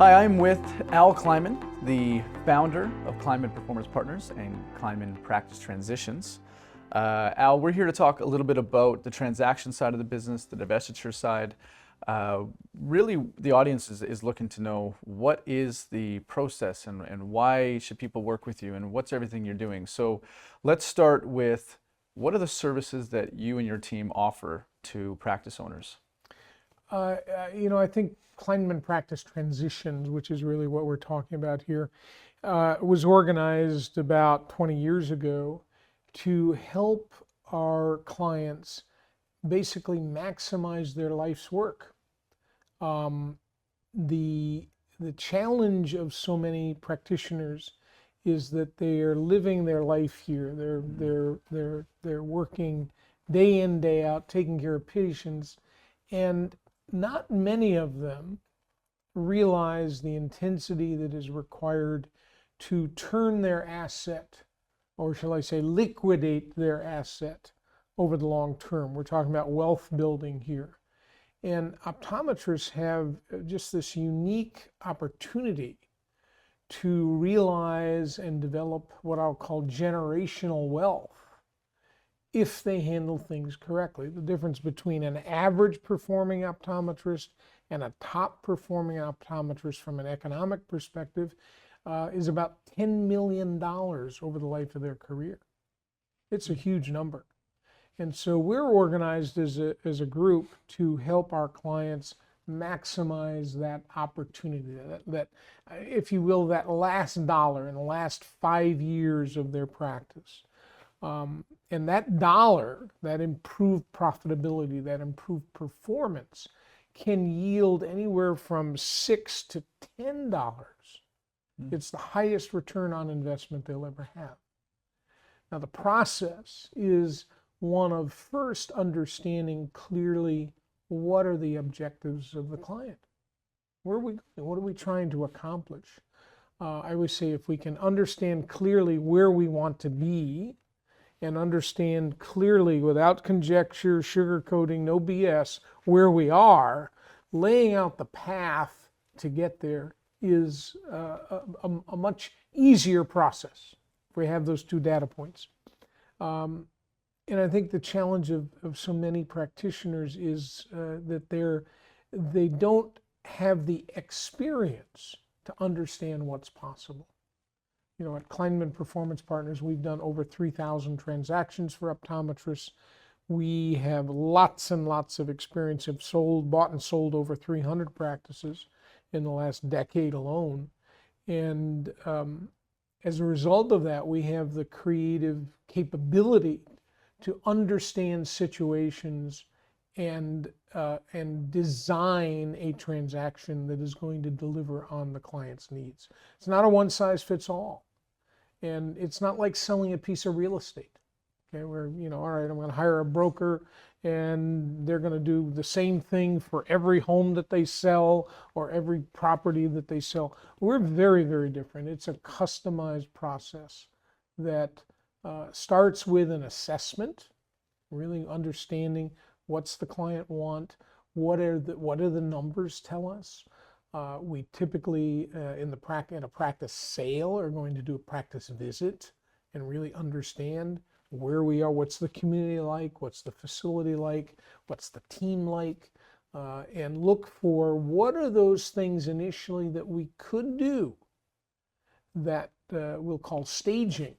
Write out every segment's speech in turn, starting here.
Hi, I'm with Al Cleinman, the founder of Cleinman Performance Partners and Cleinman Practice Transitions. Al, we're here to talk a little bit about the transaction side of the business, the divestiture side. Really, the audience is looking to know what is the process and why should people work with you and what's everything you're doing. So let's start with, what are the services that you and your team offer to practice owners? I think Cleinman Practice Transitions, which is really what we're talking about here, was organized about 20 years ago to help our clients basically maximize their life's work. The challenge of so many practitioners is that they are living their life here. They're working day in, day out, taking care of patients, and not many of them realize the intensity that is required to turn their asset, or shall I say liquidate their asset over the long term. We're talking about wealth building here. And optometrists have just this unique opportunity to realize and develop what I'll call generational wealth if they handle things correctly. The difference between an average performing optometrist and a top performing optometrist from an economic perspective is about $10 million over the life of their career. It's a huge number. And so we're organized as a group to help our clients maximize that opportunity, that if you will, that last dollar in the last 5 years of their practice. And that dollar, that improved profitability, that improved performance can yield anywhere from $6 to $10. It's the highest return on investment they'll ever have. Now, the process is one of first understanding clearly what are the objectives of the client. Where are we going? What are we trying to accomplish? I always say if we can understand clearly where we want to be, and understand clearly without conjecture, sugarcoating, no BS, where we are, laying out the path to get there is a much easier process if we have those two data points. And I think the challenge of so many practitioners is that they don't have the experience to understand what's possible. You know, at Cleinman Performance Partners, we've done over 3,000 transactions for optometrists. We have lots and lots of experience, have bought and sold over 300 practices in the last decade alone. And as a result of that, we have the creative capability to understand situations and design a transaction that is going to deliver on the client's needs. It's not a one-size-fits-all. And it's not like selling a piece of real estate, okay, where, all right, I'm going to hire a broker and they're going to do the same thing for every home that they sell or every property that they sell. We're very, very different. It's a customized process that starts with an assessment, really understanding what's the client want, what are the numbers tell us. We typically, in a practice sale, are going to do a practice visit and really understand where we are, what's the community like, what's the facility like, what's the team like, and look for what are those things initially that we could do that we'll call staging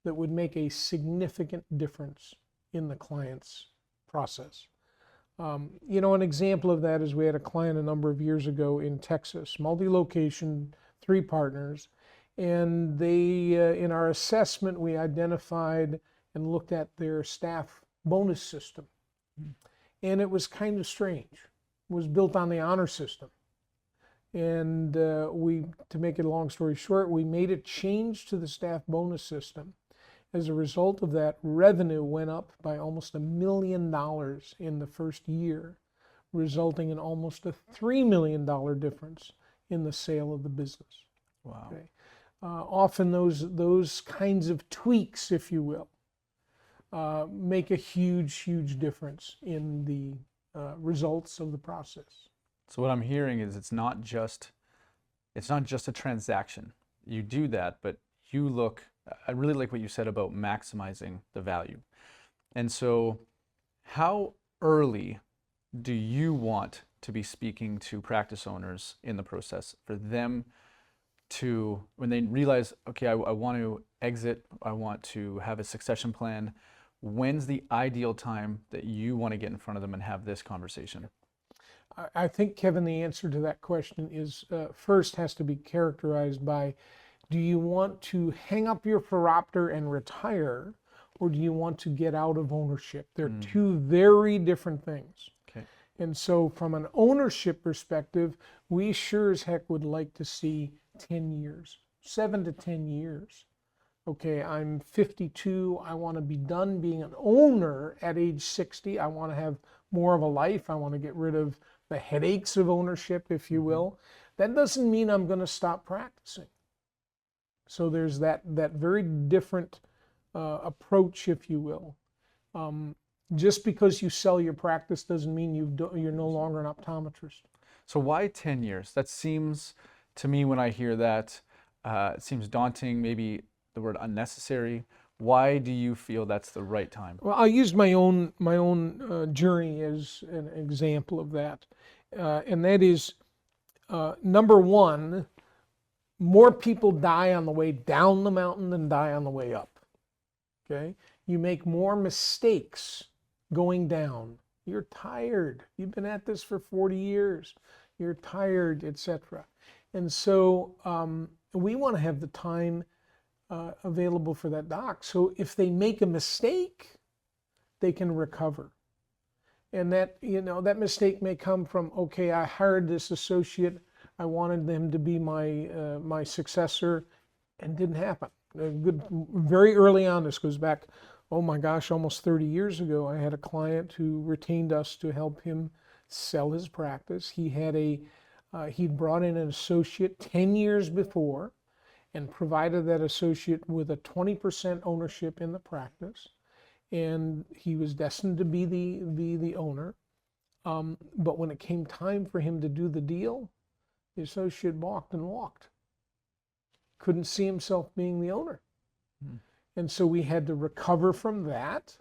that would make a significant difference in the client's process. An example of that is we had a client a number of years ago in Texas, multi-location, 3 partners, and they, in our assessment, we identified and looked at their staff bonus system. And it was kind of strange. It was built on the honor system. And to make it a long story short, we made a change to the staff bonus system. As a result of that, revenue went up by almost $1 million in the first year, resulting in almost a $3 million difference in the sale of the business. Wow. Okay. Often those kinds of tweaks, if you will, make a huge, huge difference in the results of the process. So what I'm hearing is it's not just it's not just a transaction. You do that, but you look, I really like what you said about maximizing the value. And so how early do you want to be speaking to practice owners in the process for them to, when they realize, okay, I want to exit, I want to have a succession plan, when's the ideal time that you want to get in front of them and have this conversation? I think, Kevin, the answer to that question is first has to be characterized by, do you want to hang up your Phoropter and retire, or do you want to get out of ownership? They're two very different things. Okay. And so from an ownership perspective, we sure as heck would like to see 10 years, 7 to 10 years. Okay, I'm 52, I want to be done being an owner at age 60. I want to have more of a life. I want to get rid of the headaches of ownership, if you will. That doesn't mean I'm going to stop practicing. So there's that very different approach, if you will. Just because you sell your practice doesn't mean you're no longer an optometrist. So why 10 years? That seems, to me, when I hear that, it seems daunting, maybe the word unnecessary. Why do you feel that's the right time? Well, I'll use my own journey as an example of that. And that is, number one, more people die on the way down the mountain than die on the way up. Okay? You make more mistakes going down. You're tired. You've been at this for 40 years. You're tired, etc. And so we want to have the time available for that doc. So if they make a mistake, they can recover. And that, that mistake may come from, okay, I hired this associate, I wanted them to be my successor, and didn't happen. Very early on, this goes back, oh my gosh, almost 30 years ago, I had a client who retained us to help him sell his practice. He'd brought in an associate 10 years before and provided that associate with a 20% ownership in the practice. And he was destined to be the owner. But when it came time for him to do the deal, the associate balked and walked. Couldn't see himself being the owner. And so we had to recover from that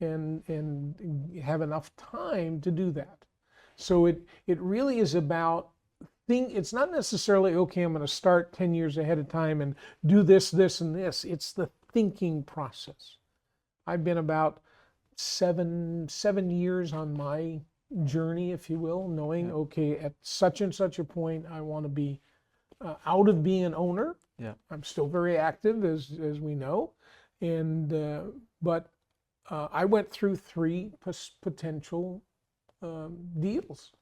and have enough time to do that. So it really is about it's not necessarily, okay, I'm going to start 10 years ahead of time and do this, this, and this. It's the thinking process. I've been about seven years on my journey, if you will, knowing, okay, at such and such a point, I want to be out of being an owner. Yeah. I'm still very active, as we know. And but I went through 3 potential deals.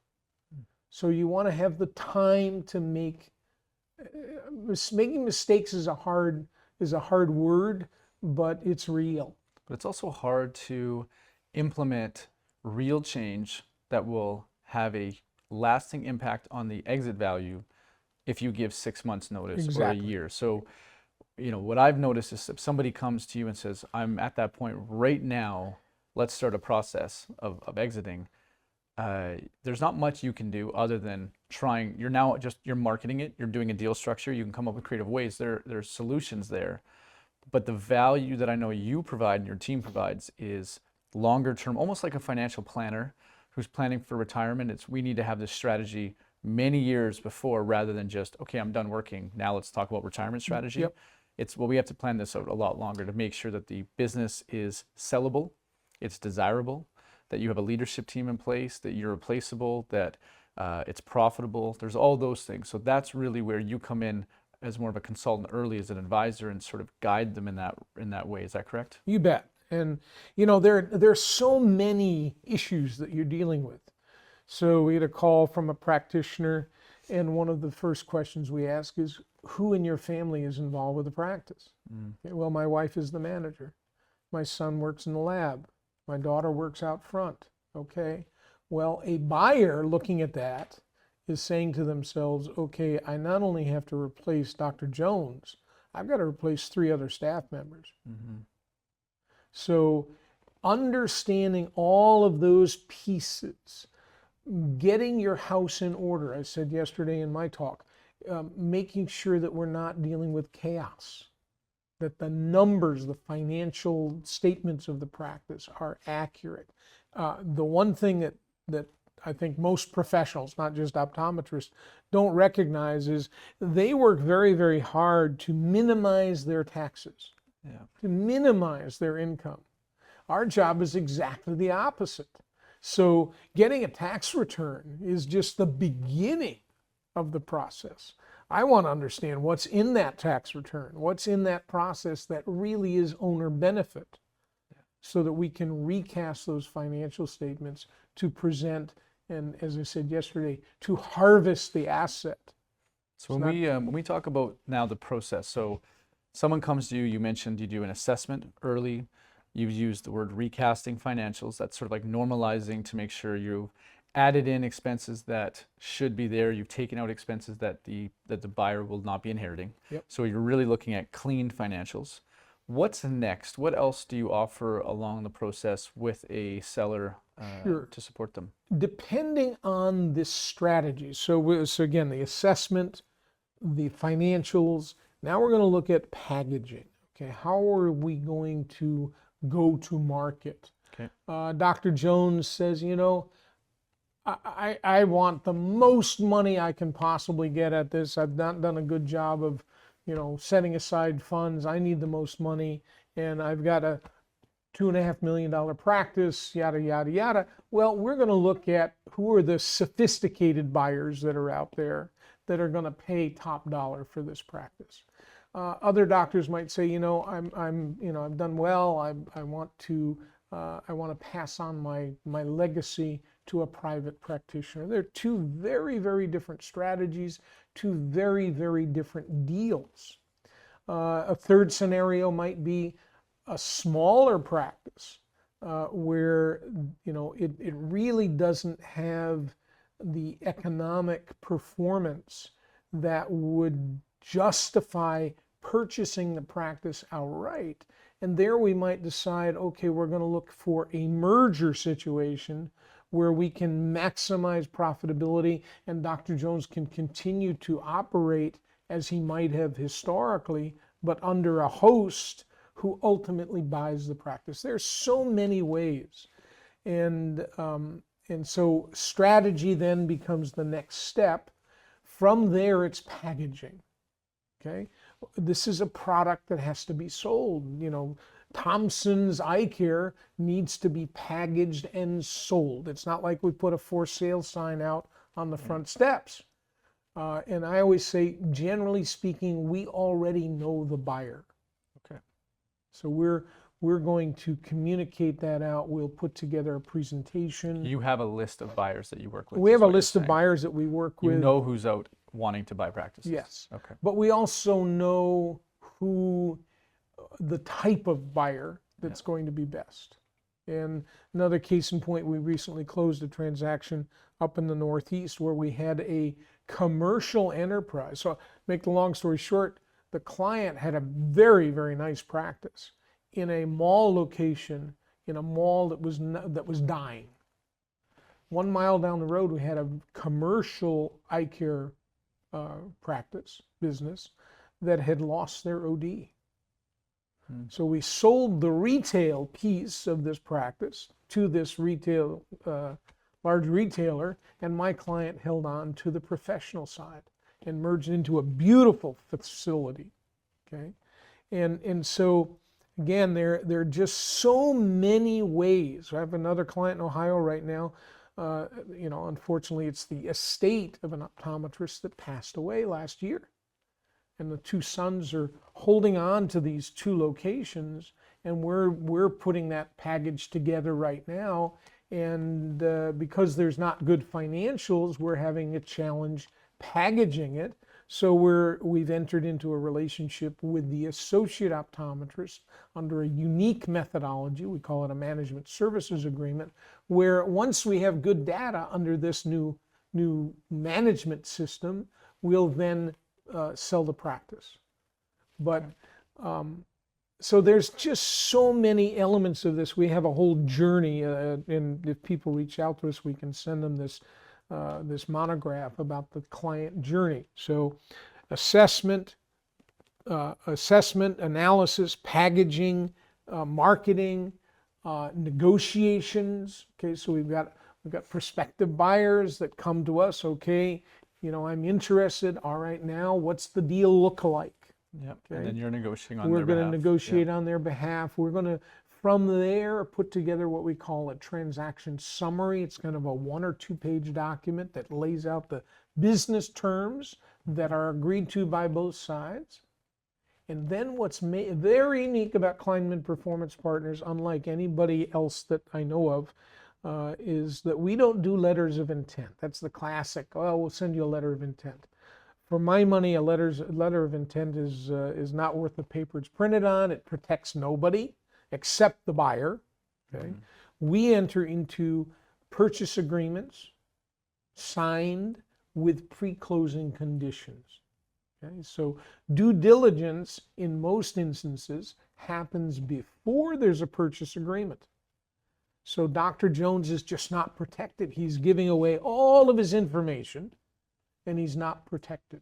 So you want to have the time to make. Making mistakes is a hard word, but it's real. But it's also hard to implement real change that will have a lasting impact on the exit value if you give 6 months notice or a year. So, what I've noticed is if somebody comes to you and says, I'm at that point right now, let's start a process of exiting, there's not much you can do other than trying. You're marketing it, you're doing a deal structure, you can come up with creative ways, there's solutions there. But the value that I know you provide and your team provides is longer term, almost like a financial planner who's planning for retirement. We need to have this strategy many years before, rather than just, okay, I'm done working, now let's talk about retirement strategy. Yep. We have to plan this out a lot longer to make sure that the business is sellable, it's desirable, that you have a leadership team in place, that you're replaceable, that it's profitable. There's all those things. So that's really where you come in as more of a consultant early, as an advisor, and sort of guide them in that way. Is that correct? You bet. And there's so many issues that you're dealing with. So we had a call from a practitioner, and one of the first questions we ask is, who in your family is involved with the practice? Okay, well, my wife is the manager. My son works in the lab. My daughter works out front. Okay. Well, a buyer looking at that is saying to themselves, okay, I not only have to replace Dr. Jones, I've got to replace 3 other staff members. So understanding all of those pieces, getting your house in order. I said yesterday in my talk, making sure that we're not dealing with chaos, that the numbers, the financial statements of the practice are accurate. The one thing that I think most professionals, not just optometrists, don't recognize is they work very, very hard to minimize their taxes, to minimize their income. Our job is exactly the opposite. So getting a tax return is just the beginning of the process. I want to understand what's in that tax return, what's in that process that really is owner benefit, so that we can recast those financial statements to present, and as I said yesterday, to harvest the asset. So when we talk about now the process, so someone comes to you, you mentioned you do an assessment early. You've used the word recasting financials. That's sort of like normalizing to make sure you've added in expenses that should be there. You've taken out expenses that the buyer will not be inheriting. Yep. So you're really looking at clean financials. What's next? What else do you offer along the process with a seller Sure. to support them? Depending on this strategy, so again, the assessment, the financials, now we're going to look at packaging. Okay, how are we going to go to market? Okay. Dr. Jones says, I want the most money I can possibly get at this. I've not done a good job of, setting aside funds. I need the most money, and I've got a $2.5 million practice, yada, yada, yada. Well, we're going to look at who are the sophisticated buyers that are out there that are going to pay top dollar for this practice. Other doctors might say, I've done well. I want to pass on my legacy to a private practitioner. They're two very, very different strategies, two very, very different deals. A third scenario might be a smaller practice where it really doesn't have the economic performance that would justify purchasing the practice outright. And there we might decide, okay, we're going to look for a merger situation where we can maximize profitability and Dr. Jones can continue to operate as he might have historically, but under a host who ultimately buys the practice. There's so many ways. And so strategy then becomes the next step. From there, it's packaging. Okay? This is a product that has to be sold. Thompson's Eye Care needs to be packaged and sold. It's not like we put a for sale sign out on the front steps. And I always say, generally speaking, we already know the buyer. Okay. So we're going to communicate that out. We'll put together a presentation. You have a list of buyers that you work with. We have a list of buyers that we work with. You know who's out wanting to buy practices. Yes. Okay. But we also know who the type of buyer that's going to be best. And another case in point, we recently closed a transaction up in the Northeast where we had a commercial enterprise. So make the long story short, the client had a very, very nice practice in a mall location, in a mall that was dying. 1 mile down the road, we had a commercial eye care practice business that had lost their OD. So we sold the retail piece of this practice to this large retailer, and my client held on to the professional side and merged into a beautiful facility. Okay, and so again, there are just so many ways. I have another client in Ohio right now. Unfortunately, it's the estate of an optometrist that passed away last year. And the two sons are holding on to these two locations, and we're putting that package together right now. And because there's not good financials, we're having a challenge packaging it. So we've entered into a relationship with the associate optometrist under a unique methodology. We call it a management services agreement, where once we have good data under this new management system, we'll then sell the practice. But so there's just so many elements of this. We have a whole journey, and if people reach out to us, we can send them this this monograph about the client journey. So assessment, analysis, packaging, marketing, negotiations. Okay, so we've got prospective buyers that come to us. Okay, I'm interested. All right, now what's the deal look like? Yep. Okay. And then you're negotiating on We're their going to behalf. negotiate on their behalf. We're going to, from there, put together what we call a transaction summary. It's kind of a 1 or 2 page document that lays out the business terms that are agreed to by both sides. And then what's very unique about Cleinman Performance Partners, unlike anybody else that I know of, is that we don't do letters of intent. That's the classic, oh, we'll send you a letter of intent. For my money, a letter of intent is not worth the paper it's printed on. It protects nobody except the buyer. Okay, we enter into purchase agreements signed with pre-closing conditions. Okay, so due diligence in most instances happens before there's a purchase agreement. So Dr. Jones is just not protected. He's giving away all of his information, and he's not protected.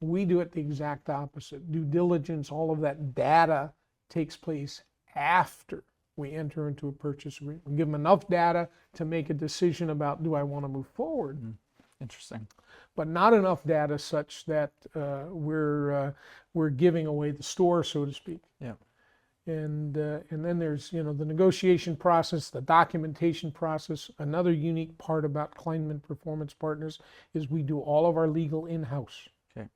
We do it the exact opposite. Due diligence, all of that data takes place after we enter into a purchase agreement. We give them enough data to make a decision about, do I want to move forward? Interesting. But not enough data such that we're giving away the store, so to speak. Yeah. And then there's the negotiation process, the documentation process. Another unique part about Cleinman Performance Partners is we do all of our legal in-house. Okay.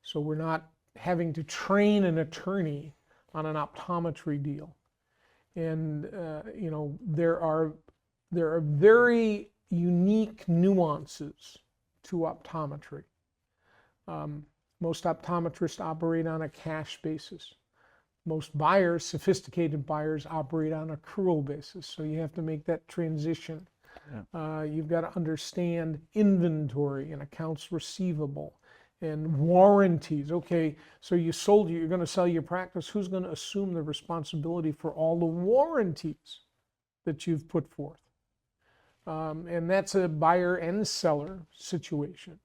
So we're not having to train an attorney on an optometry deal. And there are very unique nuances to optometry. Most optometrists operate on a cash basis. Most buyers, sophisticated buyers, operate on an accrual basis. So you have to make that transition. Yeah. You've got to understand inventory and accounts receivable and warranties. Okay, so you're going to sell your practice. Who's going to assume the responsibility for all the warranties that you've put forth? And that's a buyer and seller situation.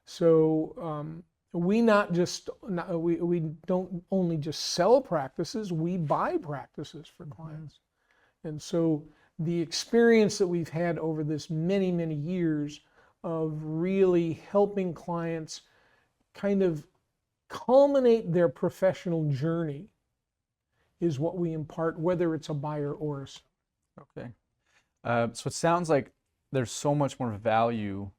So we don't only just sell practices, we buy practices for clients. And so the experience that we've had over this many, many years of really helping clients kind of culminate their professional journey is what we impart, whether it's a buyer or a seller. Okay. So it sounds like there's so much more value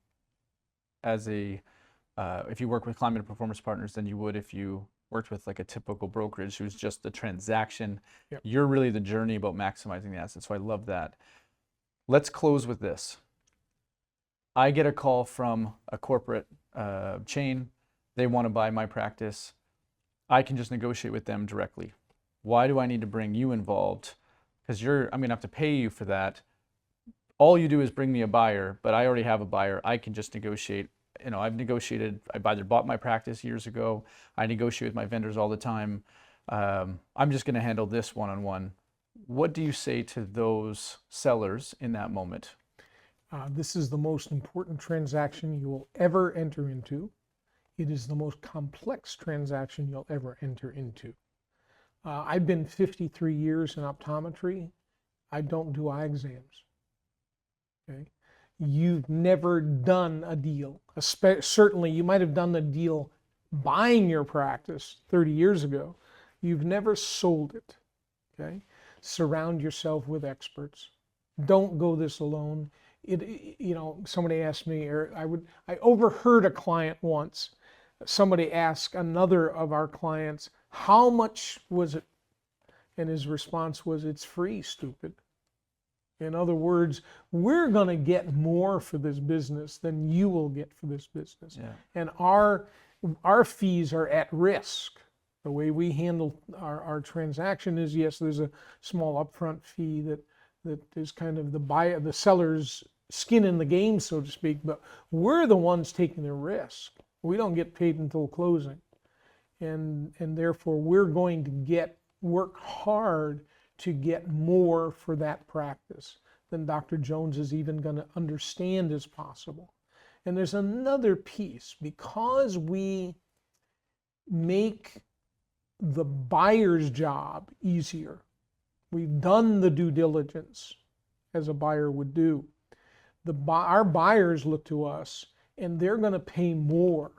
as if you work with Cleinman Performance Partners than you would if you worked with like a typical brokerage who's just the transaction. Yep. You're really the journey about maximizing the assets. So I love that. Let's close with this. I get a call from a corporate chain. They want to buy my practice. I can just negotiate with them directly. Why do I need to bring you involved? Because I'm going to have to pay you for that. All you do is bring me a buyer, but I already have a buyer. I can just negotiate. I've either bought my practice years ago. I negotiate with my vendors all the time. I'm just going to handle this one-on-one. What do you say to those sellers in that moment? This is the most important transaction you will ever enter into. It is the most complex transaction you'll ever enter into. I've been 53 years in optometry. I don't do eye exams. Okay? You've never done a deal. Certainly, you might have done the deal buying your practice 30 years ago. You've never sold it. Okay? Surround yourself with experts. Don't go this alone. Somebody asked me, I overheard a client once. Somebody asked another of our clients, how much was it? And his response was, it's free, stupid. In other words, we're going to get more for this business than you will get for this business. Yeah. And our fees are at risk. The way we handle our transaction is, yes, there's a small upfront fee that is kind of the seller's skin in the game, so to speak, but we're the ones taking the risk. We don't get paid until closing. And therefore, we're going to work hard to get more for that practice than Dr. Jones is even going to understand is possible. And there's another piece. Because we make the buyer's job easier, we've done the due diligence as a buyer would do. Our buyers look to us and they're going to pay more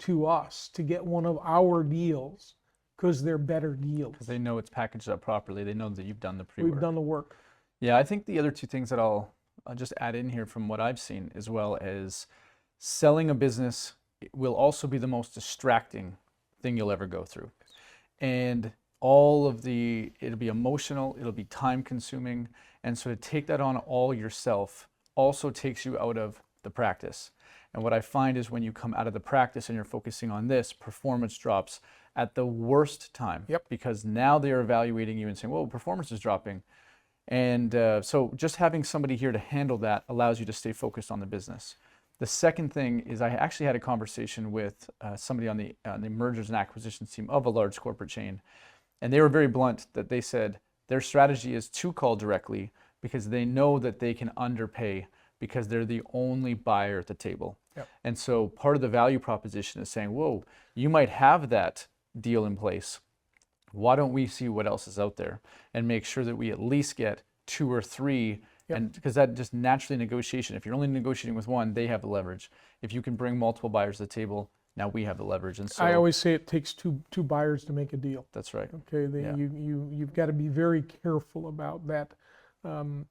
to us to get one of our deals because they're better deals. Because they know it's packaged up properly. They know that you've done the pre-work. We've done the work. Yeah, I think the other two things that I'll just add in here from what I've seen, as well as selling a business will also be the most distracting thing you'll ever go through. And it'll be emotional, it'll be time consuming. And so to take that on all yourself also takes you out of the practice. And what I find is when you come out of the practice and you're focusing on this, performance drops at the worst time. Yep. Because now they're evaluating you and saying, whoa, performance is dropping. And so just having somebody here to handle that allows you to stay focused on the business. The second thing is I actually had a conversation with somebody on the mergers and acquisitions team of a large corporate chain. And they were very blunt that they said their strategy is to call directly because they know that they can underpay because they're the only buyer at the table. Yep. And so part of the value proposition is saying, whoa, you might have that deal in place. Why don't we see what else is out there and make sure that we at least get 2 or 3? Yep. And because that just naturally negotiation, if you're only negotiating with one, they have the leverage. If you can bring multiple buyers to the table, now we have the leverage. And so I always say it takes two buyers to make a deal. That's right. Okay, Yeah. you've got to be very careful about that. The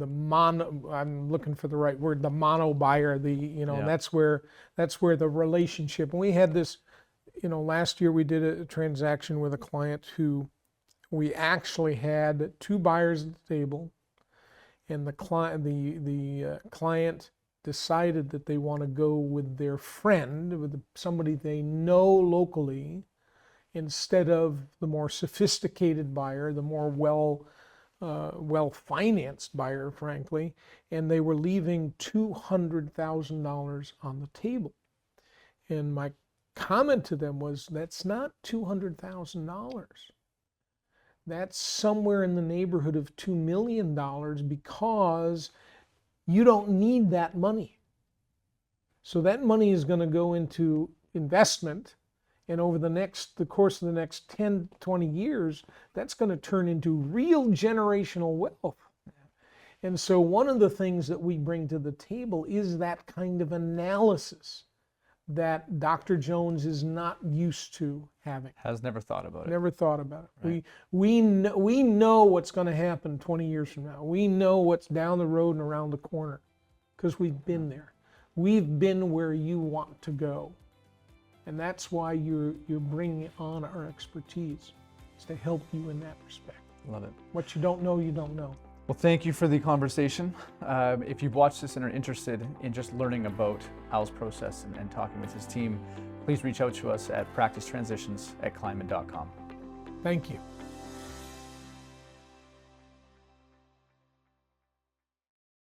mono, I'm looking for the right word, the mono buyer, Yeah. that's where the relationship. And we had this, last year we did a transaction with a client who we actually had 2 buyers at the table, and the client decided that they want to go with their friend, with somebody they know locally, instead of the more sophisticated buyer, the more well-financed buyer, frankly, and they were leaving $200,000 on the table. And my comment to them was, that's not $200,000. That's somewhere in the neighborhood of $2 million because you don't need that money. So that money is going to go into investment, and over the course of the next 10, 20 years, that's going to turn into real generational wealth. And so one of the things that we bring to the table is that kind of analysis that Dr. Jones is not used to having. Has never thought about it. Never thought about it. Right. We know what's going to happen 20 years from now. We know what's down the road and around the corner because we've been there. We've been where you want to go. And that's why you're bringing on our expertise, is to help you in that respect. Love it. What you don't know, you don't know. Well, thank you for the conversation. If you've watched this and are interested in just learning about Al's process and talking with his team, please reach out to us at practicetransitions@cleinman.com. Thank you.